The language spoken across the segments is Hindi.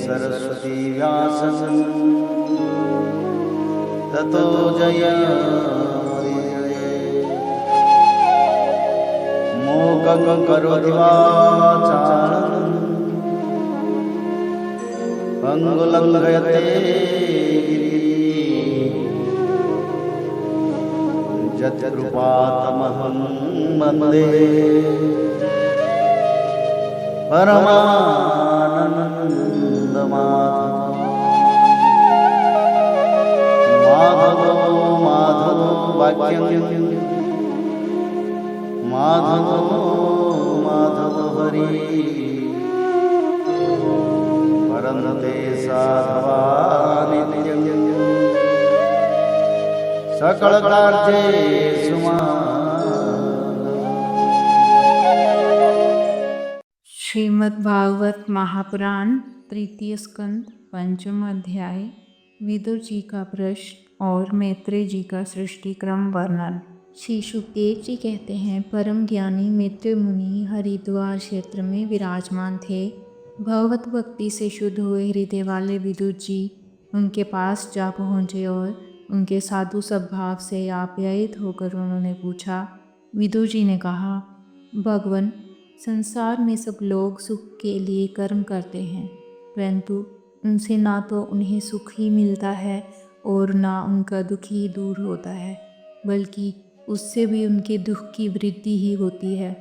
सरस्वती व्यासं ततो जयमुदीरये। मूकं करोति वाचालं पंगुलं लङ्घयते यत्कृपातमहं वन्दे परमानन्दमाधवो माधवो वाक्यं माधवो हरि परन्ते साधवा नित्यं सकलकार्येषु श्रीमद् भागवत महापुराण तृतीय स्कंद पंचम अध्याय। विदुर जी का प्रश्न और मैत्रेय जी का सृष्टि क्रम वर्णन। श्री सुखदेव जी कहते हैं, परम ज्ञानी मैत्रेय मुनि हरिद्वार क्षेत्र में विराजमान थे। भगवत भक्ति से शुद्ध हुए हृदय वाले विदुर जी उनके पास जा पहुँचे और उनके साधु स्वभाव से आप्यायित होकर उन्होंने पूछा। विदुर जी ने कहा, भगवान, संसार में सब लोग सुख के लिए कर्म करते हैं, परंतु उनसे ना तो उन्हें सुख ही मिलता है और ना उनका दुख ही दूर होता है, बल्कि उससे भी उनके दुख की वृद्धि ही होती है।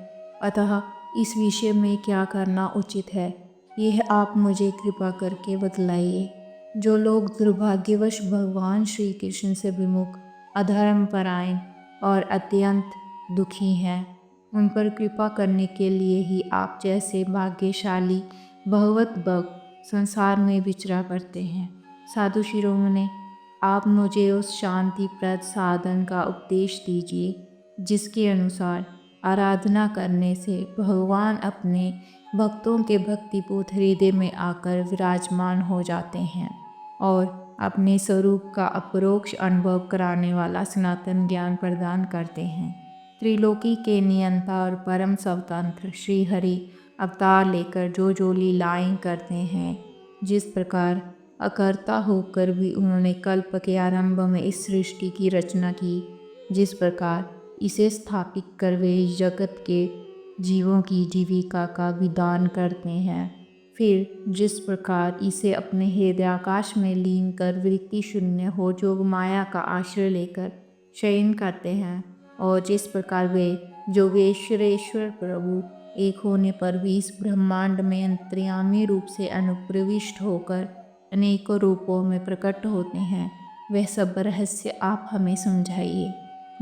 अतः इस विषय में क्या करना उचित है, यह आप मुझे कृपा करके बतलाइए। जो लोग दुर्भाग्यवश भगवान श्री कृष्ण से विमुख, अधर्मपरायण और अत्यंत दुखी हैं, उन पर कृपा करने के लिए ही आप जैसे भाग्यशाली भगवत भक्त संसार में विचरा करते हैं। साधु शिरोमणि, आप मुझे उस शांतिप्रद साधन का उपदेश दीजिए जिसके अनुसार आराधना करने से भगवान अपने भक्तों के भक्तिपूत हृदय में आकर विराजमान हो जाते हैं और अपने स्वरूप का अपरोक्ष अनुभव कराने वाला सनातन ज्ञान प्रदान करते हैं। त्रिलोकी के नियंता और परम स्वतंत्र श्री हरि अवतार लेकर जो लीलाएं करते हैं, जिस प्रकार अकर्ता होकर भी उन्होंने कल्प के आरंभ में इस सृष्टि की रचना की, जिस प्रकार इसे स्थापित कर वे जगत के जीवों की जीविका का विधान करते हैं, फिर जिस प्रकार इसे अपने हृदयाकाश में लीन कर वृत्ति शून्य हो जोग माया का आश्रय लेकर शयन करते हैं, और जिस प्रकार वे जोगेश्वरेश्वर प्रभु एक होने पर भी इस ब्रह्मांड में अंतर्यामी रूप से अनुप्रविष्ट होकर अनेकों रूपों में प्रकट होते हैं, वह सब रहस्य आप हमें समझाइए।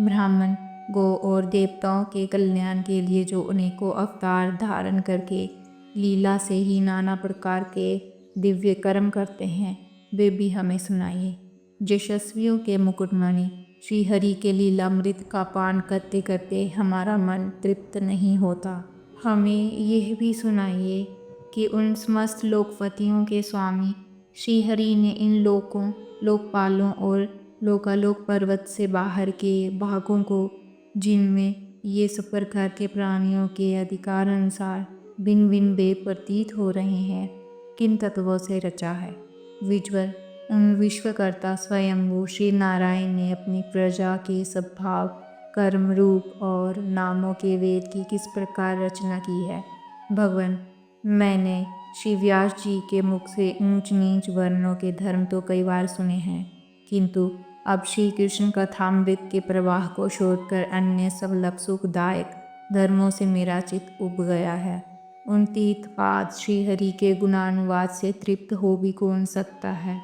ब्राह्मण, गौ और देवताओं के कल्याण के लिए जो अनेकों अवतार धारण करके लीला से ही नाना प्रकार के दिव्य कर्म करते हैं, वे भी हमें सुनाइए। यशस्वियों के मुकुटमणि श्री हरि के लीलामृत का पान करते करते हमारा मन तृप्त नहीं होता। हमें यह भी सुनाइए कि उन समस्त लोकपतियों के स्वामी श्री हरि ने इन लोकों, लोकपालों और लोकालोक पर्वत से बाहर के भागों को, जिनमें ये सब प्रकार के प्राणियों के अधिकार अनुसार भिन्न भिन्न वेद प्रतीत हो रहे हैं, किन तत्वों से रचा है। विज्वर, उन विश्वकर्ता स्वयंभू श्री नारायण ने अपनी प्रजा के स्वभाव, कर्म, रूप और नामों के वेद की किस प्रकार रचना की है। भगवान, मैंने श्री व्यास जी के मुख से ऊंच नीच वर्णों के धर्म तो कई बार सुने हैं, किंतु अब श्री कृष्ण कथामृत के प्रवाह को छोड़कर अन्य सब सुखदायक धर्मों से मेरा चित्त उब गया है। उन तीर्थपाद श्री हरि के गुणानुवाद से तृप्त हो भी कौन सकता है।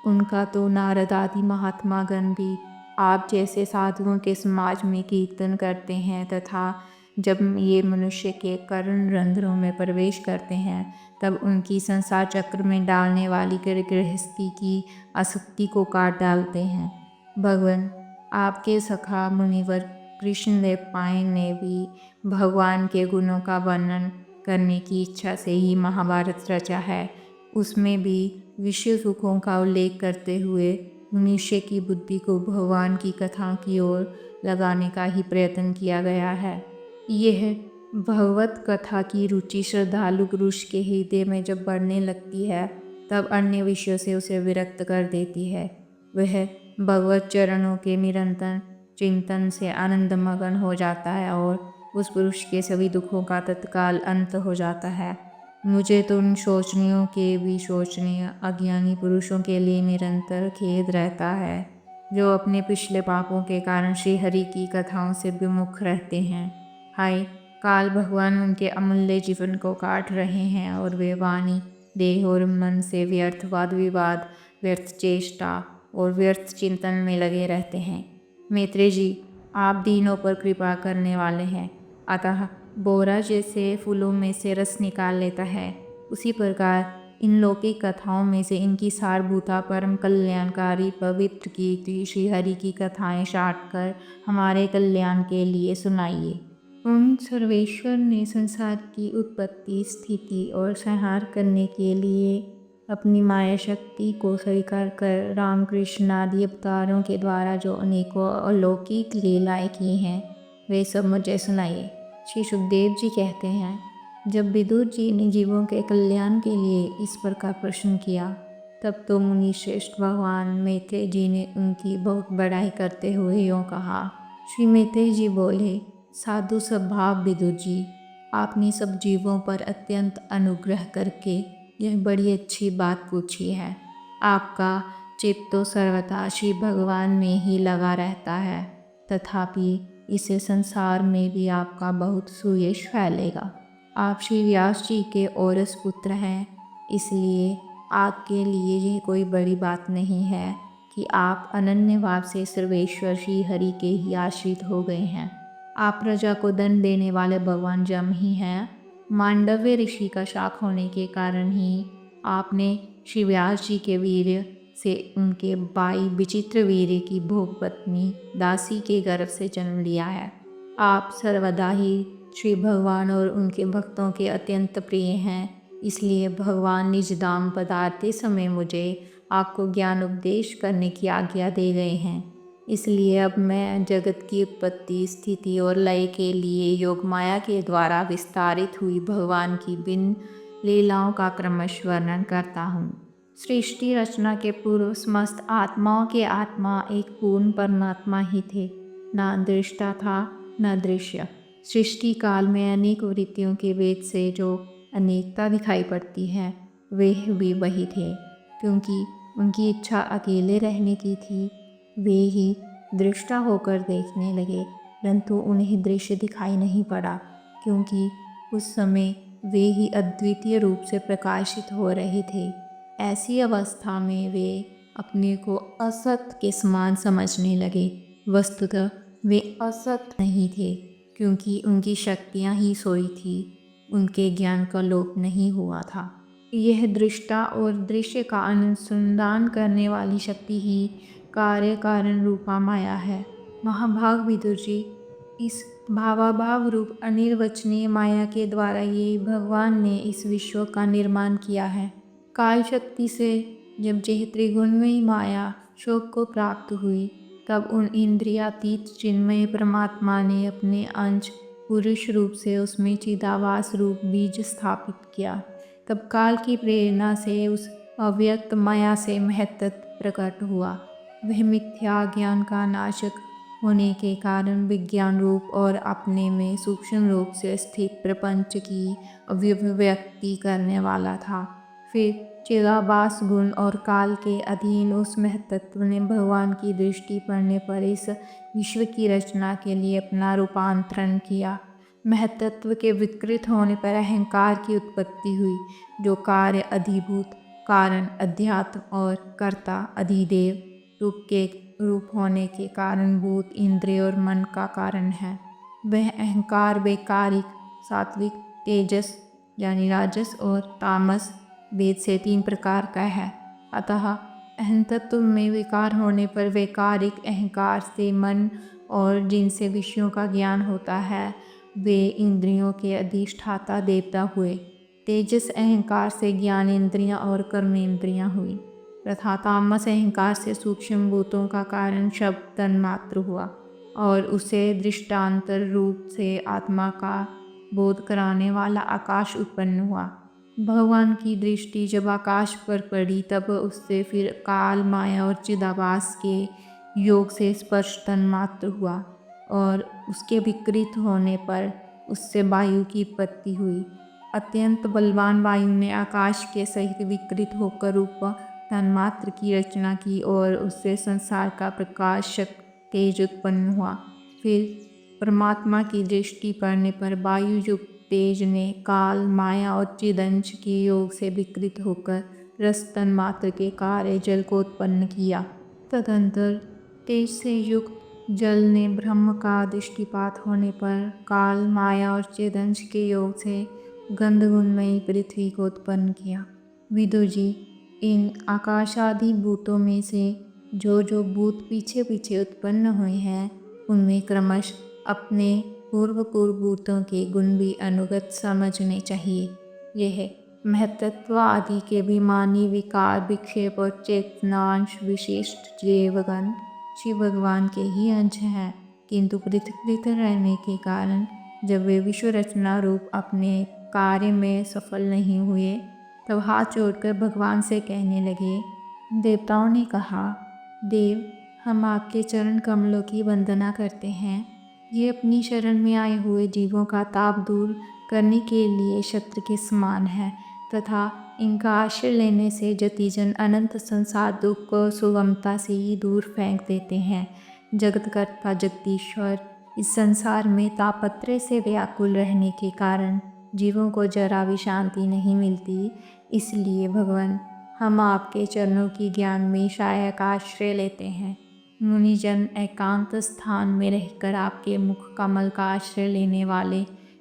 उनका तो नारद आदि महात्मा गण भी आप जैसे साधुओं के समाज में कीर्तन करते हैं, तथा जब ये मनुष्य के कर्ण रंध्रों में प्रवेश करते हैं तब उनकी संसार चक्र में डालने वाली गृहस्थी की आसक्ति को काट डालते हैं। भगवान, आपके सखा मुनिवर कृष्णदेव पायन ने भी भगवान के गुणों का वर्णन करने की इच्छा से ही महाभारत रचा है। उसमें भी विषय सुखों का उल्लेख करते हुए मनुष्य की बुद्धि को भगवान की कथा की ओर लगाने का ही प्रयत्न किया गया है। यह भगवत कथा की रुचि श्रद्धालु पुरुष के हृदय में जब बढ़ने लगती है तब अन्य विषयों से उसे विरक्त कर देती है। वह भगवत चरणों के निरंतर चिंतन से आनंदमगन हो जाता है और उस पुरुष के सभी दुखों का तत्काल अंत हो जाता है। मुझे तो उन शोचनीयों के भी शोचनीय अज्ञानी पुरुषों के लिए निरंतर खेद रहता है जो अपने पिछले पापों के कारण श्री हरि की कथाओं से विमुख रहते हैं। हाय, काल भगवान उनके अमूल्य जीवन को काट रहे हैं और वे वाणी, देह और मन से व्यर्थ वाद विवाद, व्यर्थ चेष्टा और व्यर्थ चिंतन में लगे रहते हैं। मैत्रेय जी, आप दीनों पर कृपा करने वाले हैं, अतः बोरा जैसे फूलों में से रस निकाल लेता है, उसी प्रकार इन लौकिक कथाओं में से इनकी सारभूता परम कल्याणकारी पवित्र कीर्ति श्री हरि की कथाएं छाँट कर हमारे कल्याण के लिए सुनाइए। उन सर्वेश्वर ने संसार की उत्पत्ति, स्थिति और संहार करने के लिए अपनी माया शक्ति को स्वीकार कर रामकृष्ण आदि अवतारों के द्वारा जो अनेकों अलौकिक लीलाएं की हैं, वे सब मुझे सुनाइए। श्री सुखदेव जी कहते हैं, जब विदुर जी ने जीवों के कल्याण के लिए इस प्रकार प्रश्न किया, तब तो मुनि श्रेष्ठ भगवान मैत्रेय जी ने उनकी बहुत बड़ाई करते हुए यूँ कहा। श्री मैत्रेय जी बोले, साधु स्वभाव विदुर जी, आपने सब जीवों पर अत्यंत अनुग्रह करके यह बड़ी अच्छी बात पूछी है। आपका चित्त तो सर्वथा श्री भगवान में ही लगा रहता है, तथापि इसे संसार में भी आपका बहुत सुयश फैलेगा। आप श्री व्यास जी के औरस पुत्र हैं, इसलिए आपके लिए यह कोई बड़ी बात नहीं है कि आप अनन्य भाव से सर्वेश्वर श्री हरि के ही आश्रित हो गए हैं। आप प्रजा को दंड देने वाले भगवान जम ही हैं। मांडव्य ऋषि का शाख होने के कारण ही आपने श्री व्यास जी के वीर्य से उनके बाई विचित्र वीर्य की भोग पत्नी दासी के गर्भ से जन्म लिया है। आप सर्वदा ही श्री भगवान और उनके भक्तों के अत्यंत प्रिय हैं, इसलिए भगवान निज धाम पधारते समय मुझे आपको ज्ञान उपदेश करने की आज्ञा दे गए हैं। इसलिए अब मैं जगत की उत्पत्ति, स्थिति और लय के लिए योग माया के द्वारा विस्तारित हुई भगवान की भिन्न लीलाओं का क्रमश वर्णन करता हूँ। सृष्टि रचना के पूर्व समस्त आत्माओं के आत्मा एक पूर्ण परमात्मा ही थे। ना दृष्टा था न दृश्य। सृष्टि काल में अनेक वृत्तियों के भेद से जो अनेकता दिखाई पड़ती है, वे भी वही थे। क्योंकि उनकी इच्छा अकेले रहने की थी, वे ही दृष्टा होकर देखने लगे, परंतु उन्हें दृश्य दिखाई नहीं पड़ा, क्योंकि उस समय वे ही अद्वितीय रूप से प्रकाशित हो रहे थे। ऐसी अवस्था में वे अपने को असत के समान समझने लगे। वस्तुतः वे असत नहीं थे, क्योंकि उनकी शक्तियाँ ही सोई थी, उनके ज्ञान का लोप नहीं हुआ था। यह दृष्टा और दृश्य का अनुसंधान करने वाली शक्ति ही कार्य कारण रूपा माया है। महाभाग विदुर जी, इस भावाभाव रूप अनिर्वचनीय माया के द्वारा ये भगवान ने इस विश्व का निर्माण किया है। काल शक्ति से जब यह त्रिगुणमयी माया शोक को प्राप्त हुई, तब उन इंद्रियातीत चिन्मय परमात्मा ने अपने अंश पुरुष रूप से उसमें चिदाभास रूप बीज स्थापित किया। तब काल की प्रेरणा से उस अव्यक्त माया से महत्तत्व प्रकट हुआ। वह मिथ्या ज्ञान का नाशक होने के कारण विज्ञान रूप और अपने में सूक्ष्म रूप से स्थित प्रपंच की अभिव्यक्ति करने वाला था। फिर चिदाभास गुण और काल के अधीन उस महत्तत्व ने भगवान की दृष्टि पड़ने पर इस विश्व की रचना के लिए अपना रूपांतरण किया। महत्तत्व के विकृत होने पर अहंकार की उत्पत्ति हुई, जो कार्य अधिभूत, कारण अध्यात्म और कर्ता अधिदेव रूप होने के कारण भूत, इंद्रिय और मन का कारण है। वह अहंकार वैकारिक, सात्विक, तेजस यानी राजस और तामस भेद से 3 प्रकार का है। अतः अहंतत्व में विकार होने पर वैकारिक अहंकार से मन और जिनसे विषयों का ज्ञान होता है, वे इंद्रियों के अधिष्ठाता देवता हुए। तेजस अहंकार से ज्ञान इंद्रियां और कर्मेंद्रियां हुई, तथा तामस अहंकार से सूक्ष्म भूतों का कारण शब्द तन्मात्र हुआ और उसे दृष्टांतर रूप से आत्मा का बोध कराने वाला आकाश उत्पन्न हुआ। भगवान की दृष्टि जब आकाश पर पड़ी तब उससे फिर काल, माया और चिदाभास के योग से स्पर्श तन्मात्र हुआ और उसके विकृत होने पर उससे वायु की उत्पत्ति हुई। अत्यंत बलवान वायु ने आकाश के सहित विकृत होकर रूप तन्मात्र की रचना की और उससे संसार का प्रकाशक तेज उत्पन्न हुआ। फिर परमात्मा की दृष्टि पड़ने पर वायु युक्त तेज ने काल, माया और चिदंश के योग से विकृत होकर रस तन्मात्र के कार्य जल को उत्पन्न किया। तदंतर तेज से युक्त जल ने ब्रह्म का दृष्टिपात होने पर काल, माया और चिदंश के योग से गंध गुणमयी पृथ्वी को उत्पन्न किया। विदुर जी, इन आकाशादि भूतों में से जो भूत पीछे पीछे उत्पन्न हुए हैं उनमें क्रमश अपने पूर्व भूतों के गुण भी अनुगत समझने चाहिए। यह महतत्व आदि के अभिमानी विकार, विक्षेप और चेतनांश विशिष्ट देवगण शिव भगवान के ही अंश हैं, किंतु पृथक रहने के कारण जब वे विश्व रचना रूप अपने कार्य में सफल नहीं हुए तब हाथ जोड़कर भगवान से कहने लगे। देवताओं ने कहा, देव, हम आपके चरण कमलों की वंदना करते हैं। ये अपनी शरण में आए हुए जीवों का ताप दूर करने के लिए शस्त्र के समान है तथा इनका आश्रय लेने से जतिजन अनंत संसार दुख को सुगमता से ही दूर फेंक देते हैं। जगतकर्ता जगदीश्वर इस संसार में तापत्रय से व्याकुल रहने के कारण जीवों को जरा भी शांति नहीं मिलती। इसलिए भगवान, हम आपके चरणों की ज्ञान में छाया का आश्रय लेते हैं। मुनिजन एकांत स्थान में रहकर आपके मुख कमल का आश्रय लेने वाले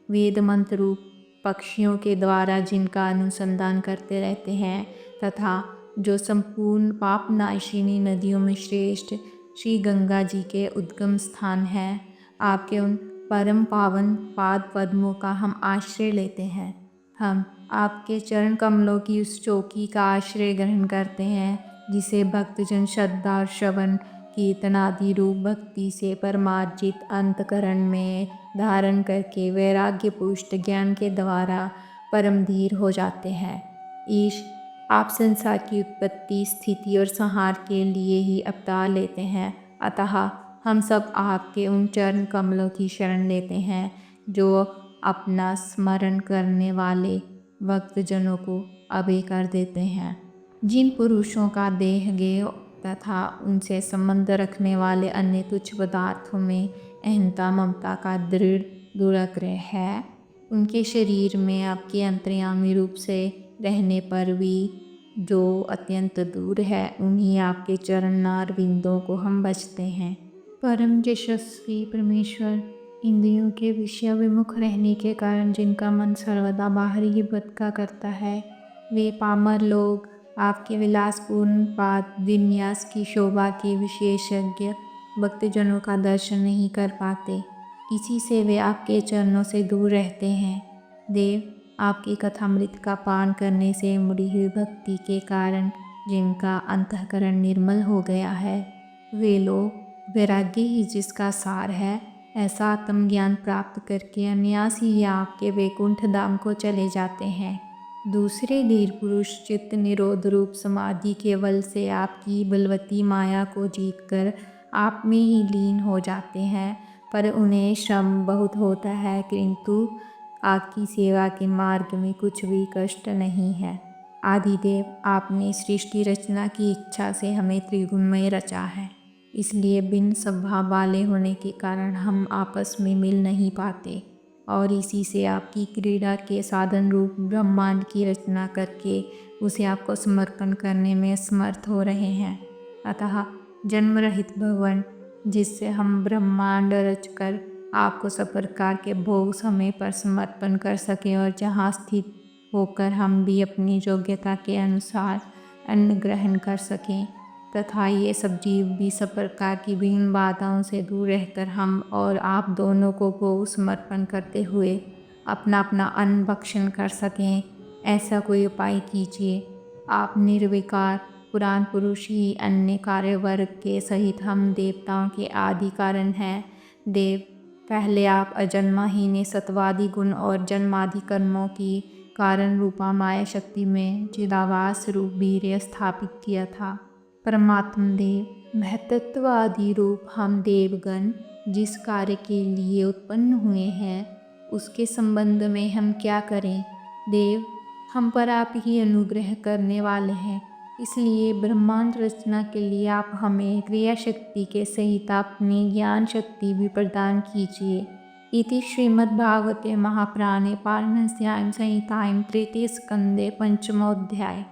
वेद मंत्र रूप पक्षियों के द्वारा जिनका अनुसंधान करते रहते हैं तथा जो संपूर्ण पापनाशिनी नदियों में श्रेष्ठ श्री गंगा जी के उद्गम स्थान है, आपके उन परम पावन पाद पद्मों का हम आश्रय लेते हैं। हम आपके चरण कमलों की उस चौकी का आश्रय ग्रहण करते हैं जिसे भक्तजन श्रद्धा और श्रवण कीर्तन आदि रूप भक्ति से परमार्जित अंतकरण में धारण करके वैराग्य पुष्ट ज्ञान के द्वारा परम धीर हो जाते हैं। ईश, आप संसार की उत्पत्ति, स्थिति और संहार के लिए ही अवतार लेते हैं, अतः हम सब आपके उन चरण कमलों की शरण लेते हैं जो अपना स्मरण करने वाले भक्तजनों को अभय कर देते हैं। जिन पुरुषों का देह गेय तथा उनसे संबंध रखने वाले अन्य तुच्छ पदार्थों में अहंता ममता का दृढ़ दुराग्रह है, उनके शरीर में आपके अंतर्यामी रूप से रहने पर भी जो अत्यंत दूर है, उन्हीं आपके चरणार बिंदों को हम बचते हैं। परम यशस्वी परमेश्वर, इंद्रियों के विषय विमुख रहने के कारण जिनका मन सर्वदा बाहरी ही भटका करता है, वे पामर लोग आपके विलासपूर्ण पाद विन्यास की शोभा के विशेषज्ञ भक्तजनों का दर्शन नहीं कर पाते। इसी से वे आपके चरणों से दूर रहते हैं। देव, आपकी कथामृत का पान करने से मुड़ी हुई भक्ति के कारण जिनका अंतःकरण निर्मल हो गया है, वे लोग वैराग्य ही जिसका सार है, ऐसा आत्मज्ञान प्राप्त करके अनायास ही आपके वैकुंठ धाम को चले जाते हैं। दूसरे धीर पुरुष चित्त निरोध रूप समाधि के बल से आपकी बलवती माया को जीतकर आप में ही लीन हो जाते हैं, पर उन्हें श्रम बहुत होता है, किंतु आपकी सेवा के मार्ग में कुछ भी कष्ट नहीं है। आदिदेव, आपने सृष्टि रचना की इच्छा से हमें त्रिगुणमय रचा है, इसलिए भिन्न स्वभाव वाले होने के कारण हम आपस में मिल नहीं पाते और इसी से आपकी क्रीड़ा के साधन रूप ब्रह्मांड की रचना करके उसे आपको समर्पण करने में समर्थ हो रहे हैं। अतः जन्म रहित भगवान, जिससे हम ब्रह्मांड रचकर आपको सब प्रकार के भोग समय पर समर्पण कर सकें और जहाँ स्थित होकर हम भी अपनी योग्यता के अनुसार अन्न ग्रहण कर सकें तथा ये सब जीव भी सब प्रकार की विघ्न बाधाओं से दूर रहकर हम और आप दोनों को भोग समर्पण करते हुए अपना अपना अन्न भक्षण कर सकें, ऐसा कोई उपाय कीजिए। आप निर्विकार पुराण पुरुष ही अन्य कार्य वर्ग के सहित हम देवताओं के आदि कारण हैं। देव, पहले आप अजन्मा ही ने सत्वादि गुण और जन्मादि कर्मों की कारण रूपा माया शक्ति में चिदाभास रूप वीर्य स्थापित किया था। परमात्म देव महतत्व आदि रूप हम देवगण जिस कार्य के लिए उत्पन्न हुए हैं उसके संबंध में हम क्या करें। देव, हम पर आप ही अनुग्रह करने वाले हैं, इसलिए ब्रह्मांड रचना के लिए आप हमें क्रिया शक्ति के सहित अपनी ज्ञान शक्ति भी प्रदान कीजिए। इति श्रीमद्भागवते महापुराणे पारमहंस्यां संहितायां तृतीय स्कंदे पंचमोऽध्याय।